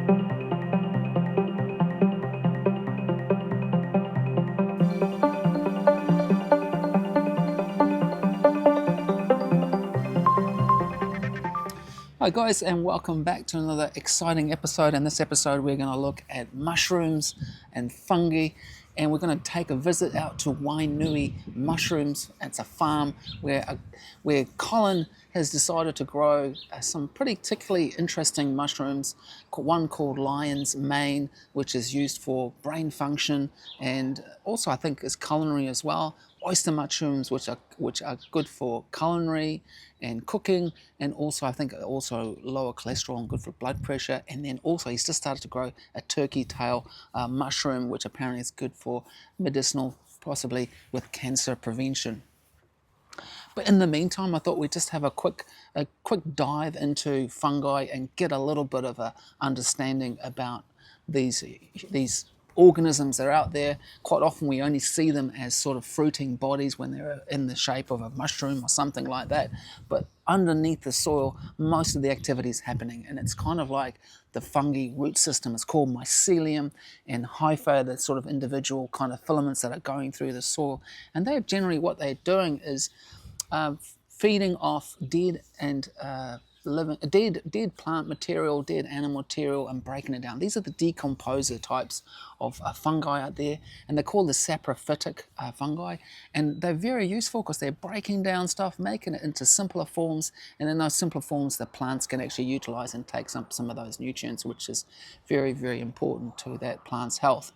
Hi guys, and welcome back to another exciting episode. In this episode we're going to look at mushrooms and fungi, and we're going to take a visit out to Wainui Mushrooms. It's a farm where Colin has decided to grow some particularly interesting mushrooms. One called lion's mane, which is used for brain function, and also I think is culinary as well. Oyster mushrooms, which are good for culinary and cooking, and also I think also lower cholesterol and good for blood pressure. And then also he's just started to grow a turkey tail mushroom, which apparently is good for medicinal, possibly with cancer prevention. But in the meantime, I thought we'd just have a quick dive into fungi and get a little bit of a understanding about these organisms that are out there. Quite often we only see them as sort of fruiting bodies when they're in the shape of a mushroom or something like that, but underneath the soil most of the activity is happening, and it's kind of like the fungi root system. It's called mycelium and hyphae, the sort of individual kind of filaments that are going through the soil, and they're generally what they're doing is feeding off dead and dead plant material, dead animal material, and breaking it down. These are the decomposer types of fungi out there, and they're called the saprophytic fungi, and they're very useful because they're breaking down stuff, making it into simpler forms, and in those simpler forms the plants can actually utilize and take some of those nutrients, which is very, very important to that plant's health.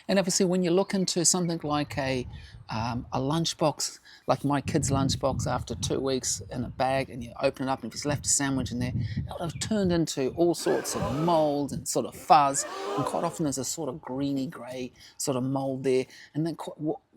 And obviously when you look into something like a lunchbox, like my kid's lunchbox after 2 weeks in a bag, and you open it up and if he's left a sandwich in there, it'll have turned into all sorts of mold and sort of fuzz, and quite often there's a sort of greeny grey sort of mold there, and then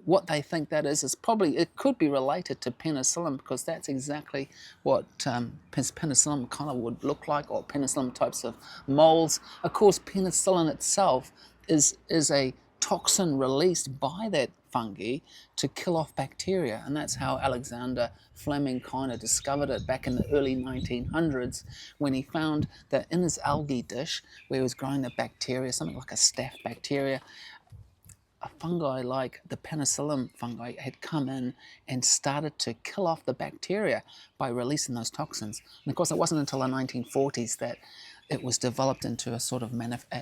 what they think that is probably, it could be related to penicillin, because that's exactly what penicillin kind of would look like, or penicillin types of molds. Of course, penicillin itself is a toxin released by that fungi to kill off bacteria, and that's how Alexander Fleming kind of discovered it back in the early 1900s, when he found that in his algae dish where he was growing the bacteria, something like a staph bacteria, a fungi like the penicillin fungi had come in and started to kill off the bacteria by releasing those toxins. And of course it wasn't until the 1940s that it was developed into a sort of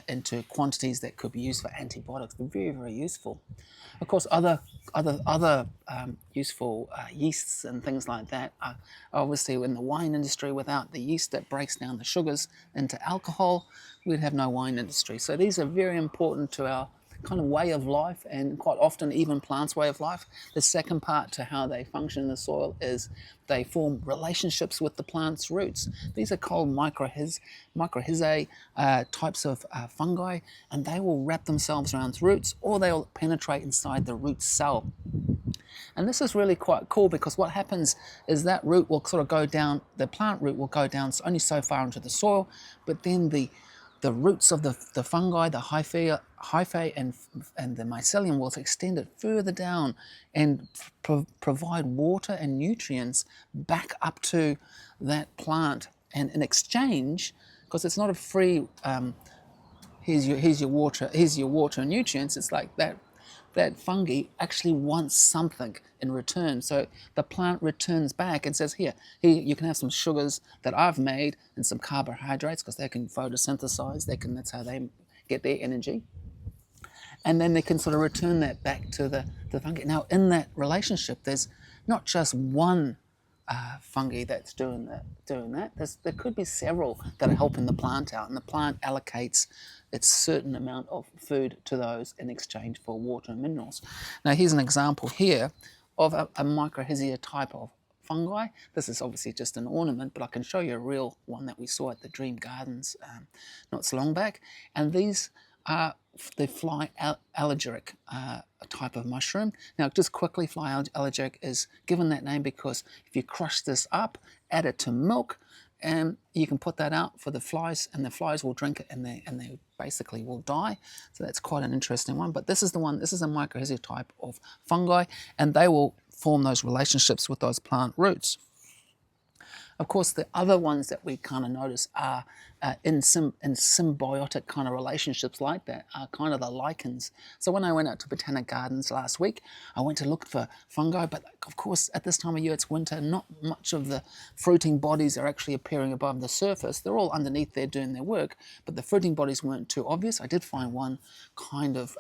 into quantities that could be used for antibiotics. They're very, very useful. Of course, other useful yeasts and things like that are obviously in the wine industry. Without the yeast that breaks down the sugars into alcohol, we'd have no wine industry. So these are very important to our kind of way of life, and quite often even plants' way of life. The second part to how they function in the soil is they form relationships with the plant's roots. These are called mycorrhizae types of fungi, and they will wrap themselves around its roots, or they'll penetrate inside the root cell. And this is really quite cool, because what happens is that root will sort of go down, the plant root will go down only so far into the soil, but then the roots of the fungi, the hyphae and the mycelium will extend it further down and provide water and nutrients back up to that plant. And in exchange, because it's not a free, here's your water and nutrients, it's like that fungi actually wants something in return. So the plant returns back and says, here, you can have some sugars that I've made and some carbohydrates, because they can photosynthesize, that's how they get their energy. And then they can sort of return that back to the fungi. Now in that relationship, there's not just one fungi that's doing that. There could be several that are helping the plant out, and the plant allocates its certain amount of food to those in exchange for water and minerals. Now here's an example here of a mycorrhizae type of fungi. This is obviously just an ornament, but I can show you a real one that we saw at the Dream Gardens not so long back. And these are the fly allergic type of mushroom. Now just quickly, fly allergic is given that name because if you crush this up, add it to milk, and you can put that out for the flies, and the flies will drink it, and they basically will die. So that's quite an interesting one. But this is a mycorrhizae type of fungi, and they will form those relationships with those plant roots. Of course, the other ones that we kind of notice are in symbiotic kind of relationships like that are kind of the lichens. So when I went out to Botanic Gardens last week, I went to look for fungi, but of course at this time of year it's winter, not much of the fruiting bodies are actually appearing above the surface. They're all underneath there doing their work, but the fruiting bodies weren't too obvious. I did find one kind of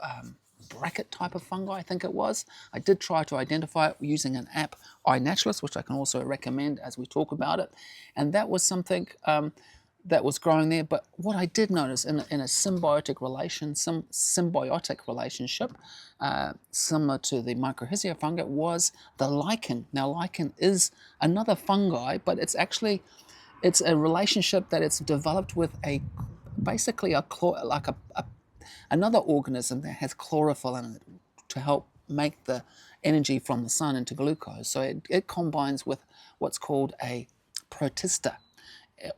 bracket type of fungi, I think it was. I did try to identify it using an app, iNaturalist, which I can also recommend as we talk about it. And that was something that was growing there. But what I did notice in a symbiotic relationship, similar to the mycorrhizae fungi, was the lichen. Now, lichen is another fungi, but it's a relationship that it's developed with basically another organism that has chlorophyll in it to help make the energy from the sun into glucose. So it combines with what's called a protista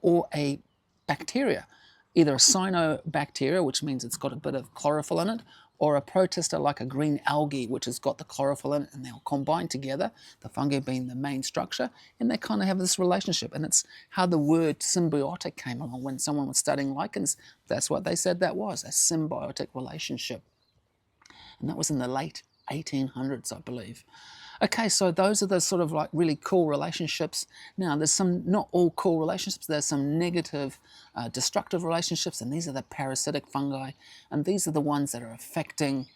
or a bacteria, either a cyanobacteria, which means it's got a bit of chlorophyll in it, or a protista like a green algae, which has got the chlorophyll in it, and they'll combine together, the fungi being the main structure, and they kind of have this relationship. And it's how the word symbiotic came along. When someone was studying lichens, that's what they said that was, a symbiotic relationship. And that was in the late 1800s, I believe. Okay, so those are the sort of like really cool relationships. Now, there's some, not all cool relationships, there's some negative, destructive relationships, and these are the parasitic fungi, and these are the ones that are affecting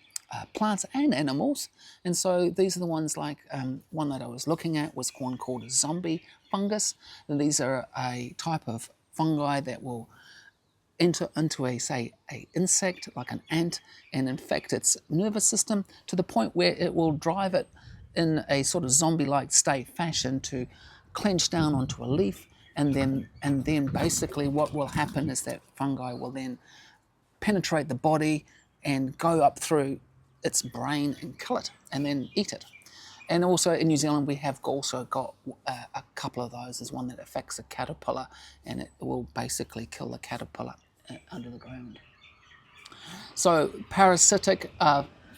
plants and animals. And so these are the ones like, one that I was looking at was one called a zombie fungus, and these are a type of fungi that will enter into a insect, like an ant, and infect its nervous system to the point where it will drive it in a sort of zombie-like state fashion to clench down onto a leaf, and then basically what will happen is that fungi will then penetrate the body and go up through its brain and kill it, and then eat it. And also in New Zealand we have also got a couple of those. There's one that affects a caterpillar, and it will basically kill the caterpillar under the ground. So parasitic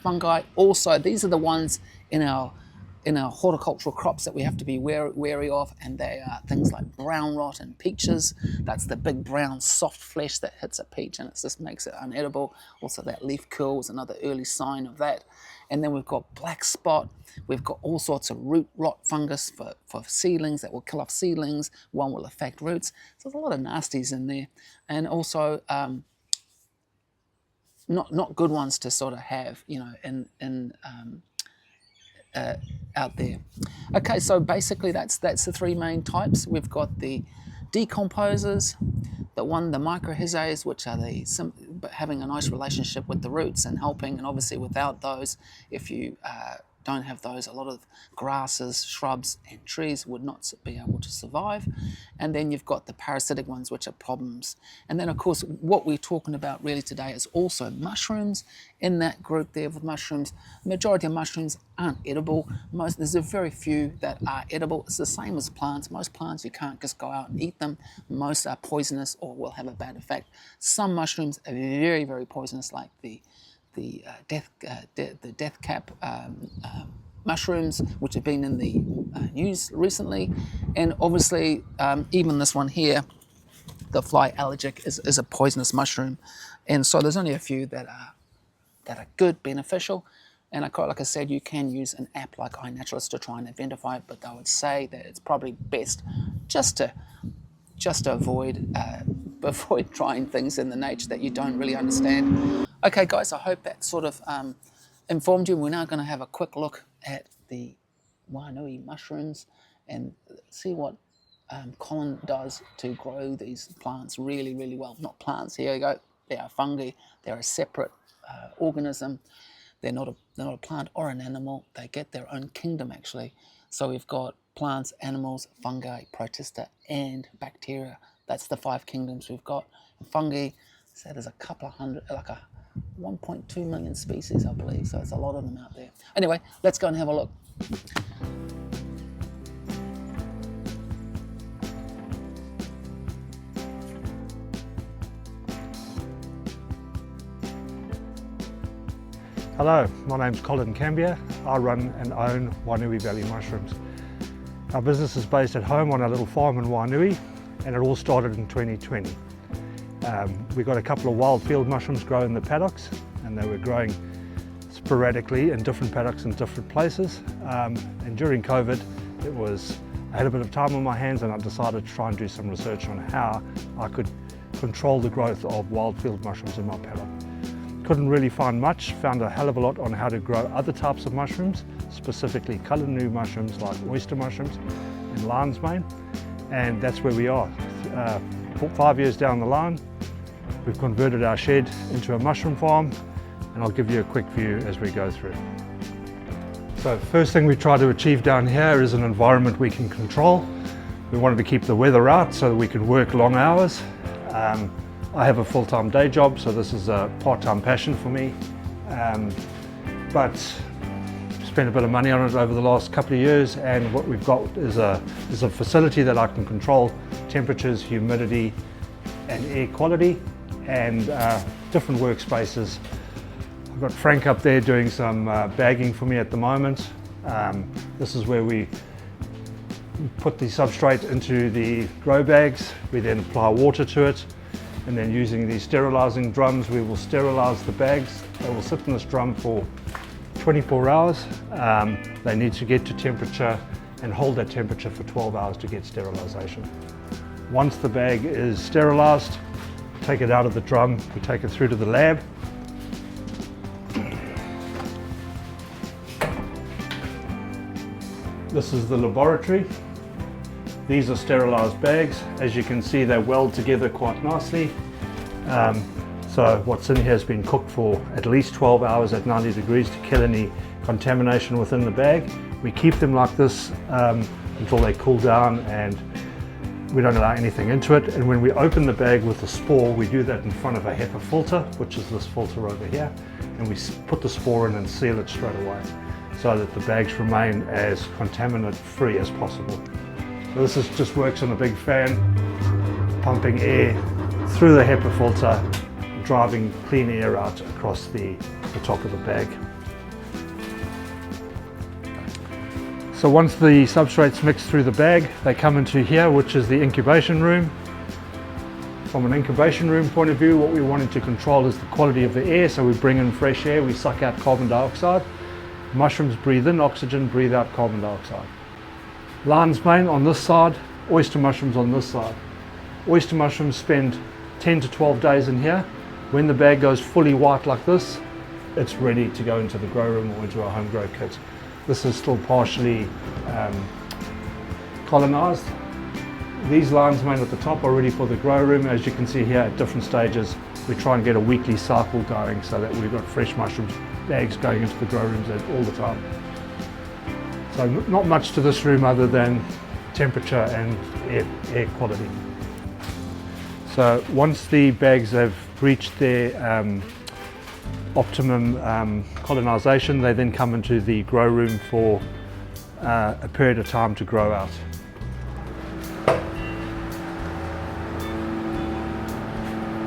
fungi, also these are the ones in our horticultural crops that we have to be wary of, and they are things like brown rot and peaches. That's the big brown soft flesh that hits a peach and it just makes it unedible. Also that leaf curl is another early sign of that. And then we've got black spot. We've got all sorts of root rot fungus for seedlings that will kill off seedlings. One will affect roots. So there's a lot of nasties in there. And also not good ones to sort of have, you know, out there. Okay, so basically that's the three main types. We've got the decomposers, the mycorrhizae, which are having a nice relationship with the roots and helping, and obviously without those, if you don't have those, a lot of grasses, shrubs and trees would not be able to survive. And then you've got the parasitic ones, which are problems. And then of course what we're talking about really today is also mushrooms. In that group there with mushrooms, the majority of mushrooms aren't edible. There's a very few that are edible. It's the same as plants. Most plants you can't just go out and eat them. Most are poisonous or will have a bad effect. Some mushrooms are very, very poisonous, like the death cap mushrooms, which have been in the news recently. And obviously even this one here, the fly allergic, is a poisonous mushroom. And so there's only a few that are good, beneficial. And like I said, you can use an app like iNaturalist to try and identify it, but I would say that it's probably best just to avoid trying things in the nature that you don't really understand. Okay, guys, I hope that sort of informed you. We're now going to have a quick look at the Wainui mushrooms and see what Colin does to grow these plants really, really well. Not plants, here you go. They are fungi. They're a separate organism. They're not a plant or an animal. They get their own kingdom, actually. So we've got plants, animals, fungi, protista, and bacteria. That's the 5 kingdoms we've got. Fungi, so there's a couple of hundred, like a 1.2 million species, I believe. So it's a lot of them out there. Anyway, let's go and have a look. Hello, my name's Colin. I run and own Wainui Valley Mushrooms. Our business is based at home on our little farm in Wainui, and it all started in 2020. We got a couple of wild field mushrooms growing in the paddocks, and they were growing sporadically in different paddocks in different places. And during COVID, I had a bit of time on my hands, and I decided to try and do some research on how I could control the growth of wild field mushrooms in my paddock. Couldn't really find much, found a hell of a lot on how to grow other types of mushrooms, specifically culinary mushrooms like oyster mushrooms and lion's mane, and that's where we are. 5 years down the line, we've converted our shed into a mushroom farm, and I'll give you a quick view as we go through. So first thing we try to achieve down here is an environment we can control. We wanted to keep the weather out so that we could work long hours. I have a full-time day job, so this is a part-time passion for me. But spent a bit of money on it over the last couple of years, and what we've got is a facility that I can control temperatures, humidity, and air quality, and different workspaces. I've got Frank up there doing some bagging for me at the moment. This is where we put the substrate into the grow bags. We then apply water to it, and then using these sterilizing drums, we will sterilize the bags. They will sit in this drum for 24 hours. They need to get to temperature and hold that temperature for 12 hours to get sterilization. Once the bag is sterilized, take it out of the drum, we take it through to the lab. This is the laboratory. These are sterilized bags. As you can see, they weld together quite nicely. So what's in here has been cooked for at least 12 hours at 90 degrees to kill any contamination within the bag. We keep them like this until they cool down, and we don't allow anything into it. And when we open the bag with the spore, we do that in front of a HEPA filter, which is this filter over here, and we put the spore in and seal it straight away, so that the bags remain as contaminant free as possible. So this just works on a big fan, pumping air through the HEPA filter, driving clean air out across the top of the bag. So once the substrates mix through the bag, they come into here, which is the incubation room. From an incubation room point of view, what we wanted to control is the quality of the air, so we bring in fresh air, we suck out carbon dioxide. Mushrooms breathe in oxygen, breathe out carbon dioxide. Lion's mane on this side, oyster mushrooms on this side. Oyster mushrooms spend 10 to 12 days in here. When the bag goes fully white like this, it's ready to go into the grow room or into a home grow kit. This is still partially colonized. These lion's mane at the top are ready for the grow room. As you can see here at different stages, we try and get a weekly cycle going so that we've got fresh mushrooms bags going into the grow rooms all the time. So not much to this room other than temperature and air quality. So once the bags have reached their optimum colonization, they then come into the grow room for a period of time to grow out.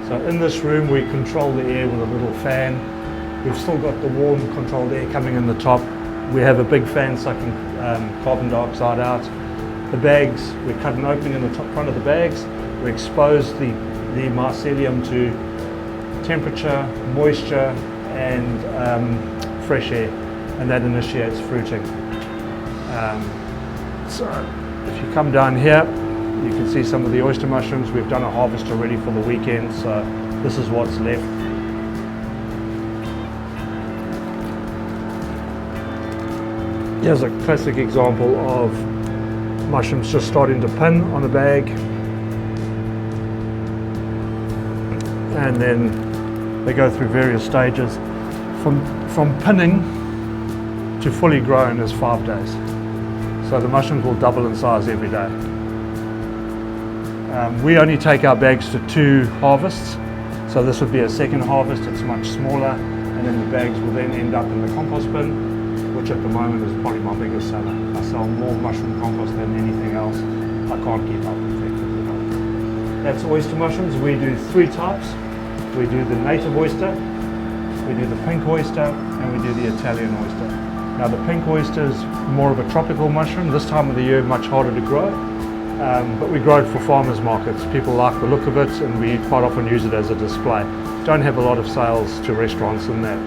So in this room we control the air with a little fan. We've still got the warm controlled air coming in the top. We have a big fan sucking carbon dioxide out. The bags, we cut an opening in the top front of the bags. We expose the mycelium to temperature, moisture, and fresh air, and that initiates fruiting. So if you come down here, you can see some of the oyster mushrooms. We've done a harvest already for the weekend, so this is what's left. Here's a classic example of mushrooms just starting to pin on a bag, and then they go through various stages. From pinning to fully grown is 5 days. So the mushrooms will double in size every day. We only take our bags to 2 harvests, so this would be a second harvest. It's much smaller, and then the bags will then end up in the compost bin, which at the moment is probably my biggest seller. I sell more mushroom compost than anything else. I can't keep up effectively. That's oyster mushrooms. We do 3 types. We do the native oyster, we do the pink oyster, and we do the Italian oyster. Now the pink oyster is more of a tropical mushroom, this time of the year much harder to grow, but we grow it for farmers markets. People like the look of it and we quite often use it as a display. Don't have a lot of sales to restaurants in that.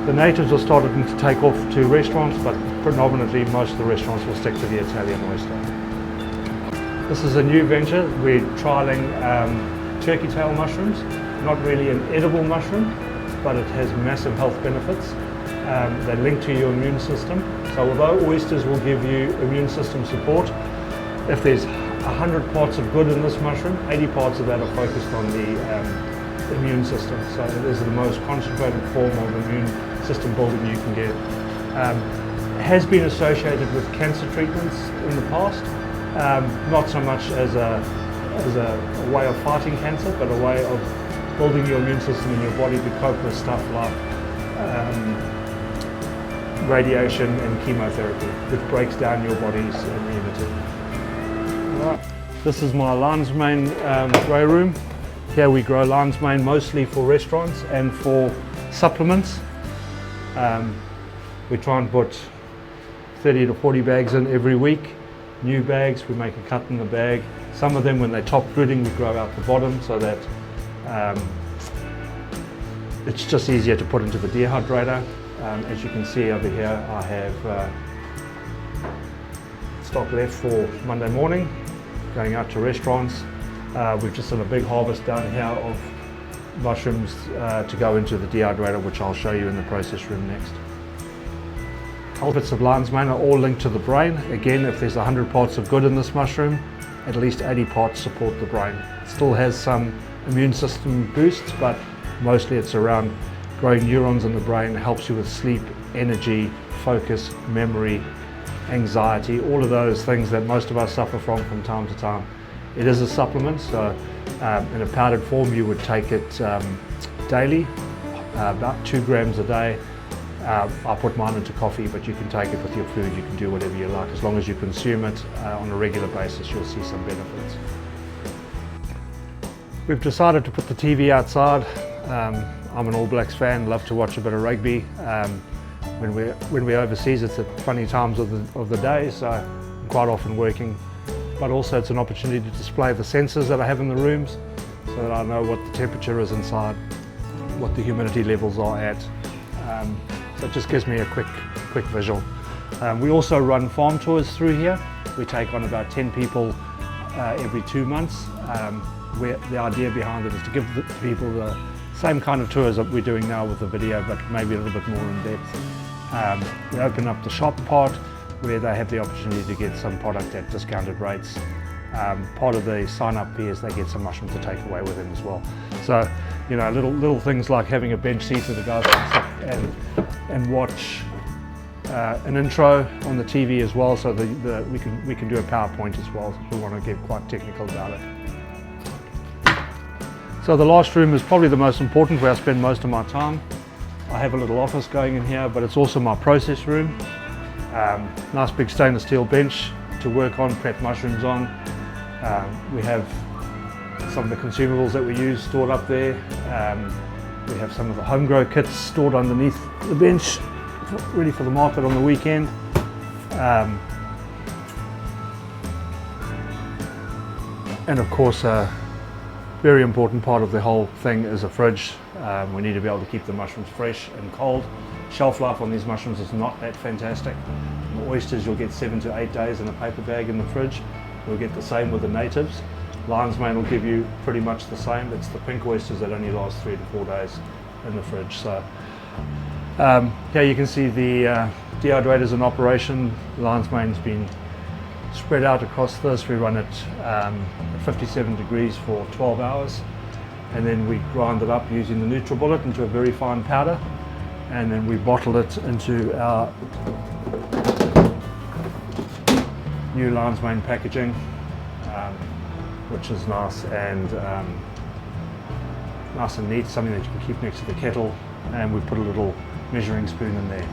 The natives are starting to take off to restaurants, but predominantly most of the restaurants will stick to the Italian oyster. This is a new venture. We're trialling turkey tail mushrooms, not really an edible mushroom, but it has massive health benefits. They link to your immune system. So although oysters will give you immune system support, if there's 100 parts of good in this mushroom, 80 parts of that are focused on the immune system. So it is the most concentrated form of immune system building you can get. It has been associated with cancer treatments in the past, not so much as a way of fighting cancer, but a way of building your immune system in your body to cope with stuff like radiation and chemotherapy, which breaks down your body's immunity. Right. This is my lion's mane grow room. Here we grow lion's mane mostly for restaurants and for supplements. We try and put 30 to 40 bags in every week. New bags, we make a cut in the bag. Some of them, when they top rooting, we grow out the bottom so that it's just easier to put into the dehydrator. As you can see over here, I have stock left for Monday morning, going out to restaurants. We've just done a big harvest down here of mushrooms to go into the dehydrator, which I'll show you in the process room next. Whole bits of lion's mane are all linked to the brain. Again, if there's 100 parts of good in this mushroom, at least 80 parts support the brain. It still has some immune system boosts, but mostly it's around growing neurons in the brain, helps you with sleep, energy, focus, memory, anxiety, all of those things that most of us suffer from time to time. It is a supplement, so in a powdered form you would take it daily, about 2 grams a day. I put mine into coffee, but you can take it with your food, you can do whatever you like. As long as you consume it on a regular basis, you'll see some benefits. We've decided to put the TV outside. I'm an All Blacks fan, love to watch a bit of rugby. When we're overseas, it's at funny times of the day, so I'm quite often working. But also it's an opportunity to display the sensors that I have in the rooms so that I know what the temperature is inside, what the humidity levels are at. So it just gives me a quick visual. We also run farm tours through here. We take on about 10 people every 2 months. The idea behind it is to give the people the same kind of tours that we're doing now with the video, but maybe a little bit more in depth. We open up the shop part where they have the opportunity to get some product at discounted rates. Part of the sign up fee is they get some mushrooms to take away with them as well. So, you know, little things like having a bench seat with the guys and watch an intro on the TV as well, so we can do a PowerPoint as well if we want to get quite technical about it. So the last room is probably the most important, where I spend most of my time. I have a little office going in here, but it's also my process room. Nice big stainless steel bench to work on, prep mushrooms on. We have some of the consumables that we use stored up there. We have some of the home grow kits stored underneath the bench, ready for the market on the weekend. And of course, very important part of the whole thing is a fridge. We need to be able to keep the mushrooms fresh and cold. Shelf life on these mushrooms is not that fantastic. The oysters, you'll get 7 to 8 days in a paper bag in the fridge. You'll get the same with the natives. Lion's mane will give you pretty much the same. It's the pink oysters that only last 3 to 4 days in the fridge. So here you can see the dehydrator's in operation. Lion's mane's been spread out across this. We run it at 57 degrees for 12 hours, and then we grind it up using the NutriBullet into a very fine powder, and then we bottle it into our new lion's mane packaging, which is nice and neat, something that you can keep next to the kettle, and we put a little measuring spoon in there.